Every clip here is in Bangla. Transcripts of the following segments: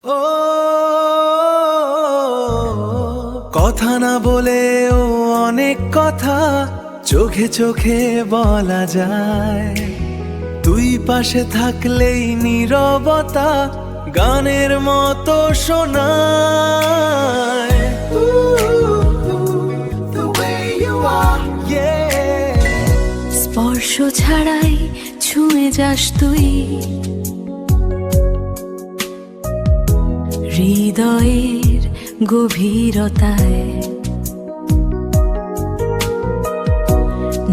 ও কথা না বলেও অনেক কথা চোখে চোখে বলা যায়। তুই পাশে থাকলেই নীরবতা গানের মতো শোনায়। স্পর্শ ছাড়াই ছুঁয়ে যাস তুই হৃদয়ের গভীরতায়।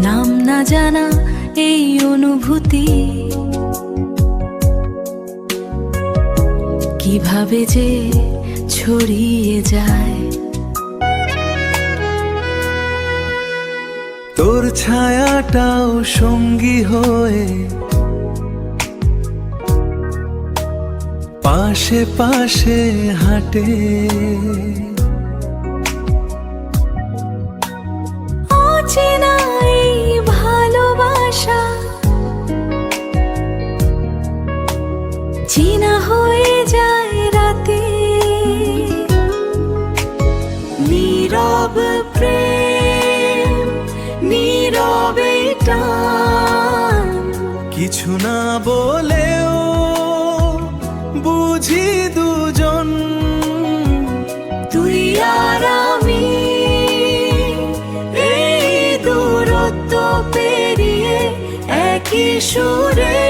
নাম না জানা এই অনুভূতি কিভাবে যে ছড়িয়ে যায়। তোর ছায়াটাও সঙ্গী হয়ে পাশে পাশে হাঁটে। অচেনা এই ভালোবাসা চেনা হয়ে যায় রাতে। নীরব প্রেম নীরবে টান, কিছু না বলেও বুঝি দুজন, তুই আর আমি এই দূরত্ব পেরিয়ে একই সুরে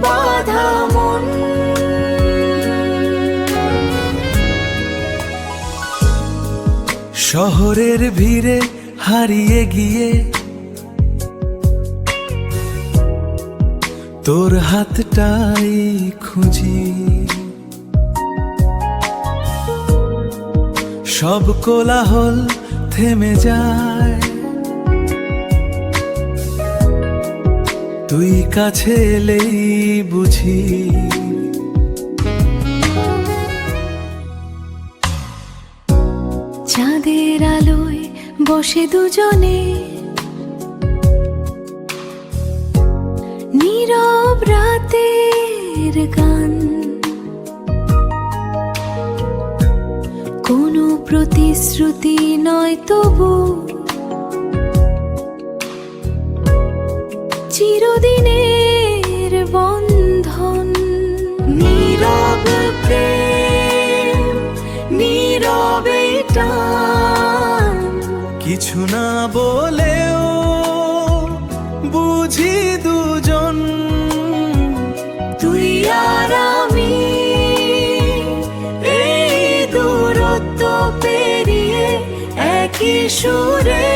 বাঁধা মন। শহরের ভিড়ে হারিয়ে গিয়ে তোর হাতটাই খুঁজি। সব কোলাহল থেমে যায়, তুই কাছে এলেই বুঝি। চাঁদের আলোয় বসে দুজনে নীরব রাতের গান, কোনো প্রতিশ্রুতি নয় তবু চিরদিনের বন্ধন। নীরব প্রেম নীরবে টান, কিছু না বলেও বুঝি দুজন, তুই আর আমি এই দূরত্ব পেরিয়ে একই সুরে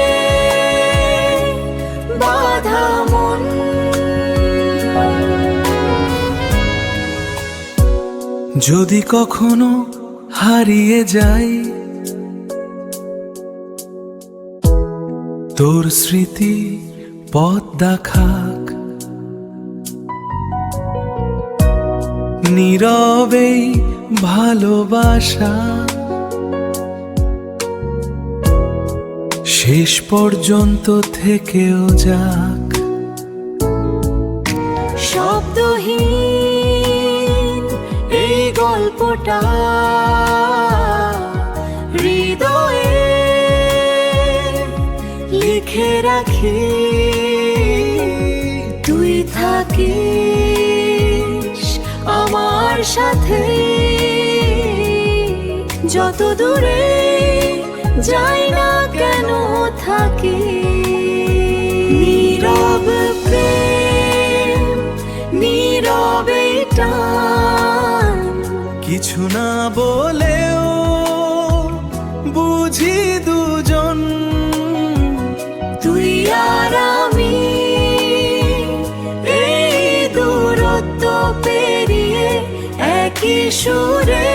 বাঁধা মন। যদি কখনো হারিয়ে যাই তোর স্মৃতি পথ দেখাক, নীরবেই ভালোবাসা শেষ পর্যন্ত থেকেও যাক। শব্দহীন এই গল্পটা হৃদয়ে লিখে রাখি, তুই থাকিস আমার সাথে যত দূরে যাই না কেন থাকি। নীরব প্রেম নীরবে টান, কিছু না বলেও বুঝি দুজন, তুই আর আমি এই দূরত্ব পেরিয়ে একই সুরে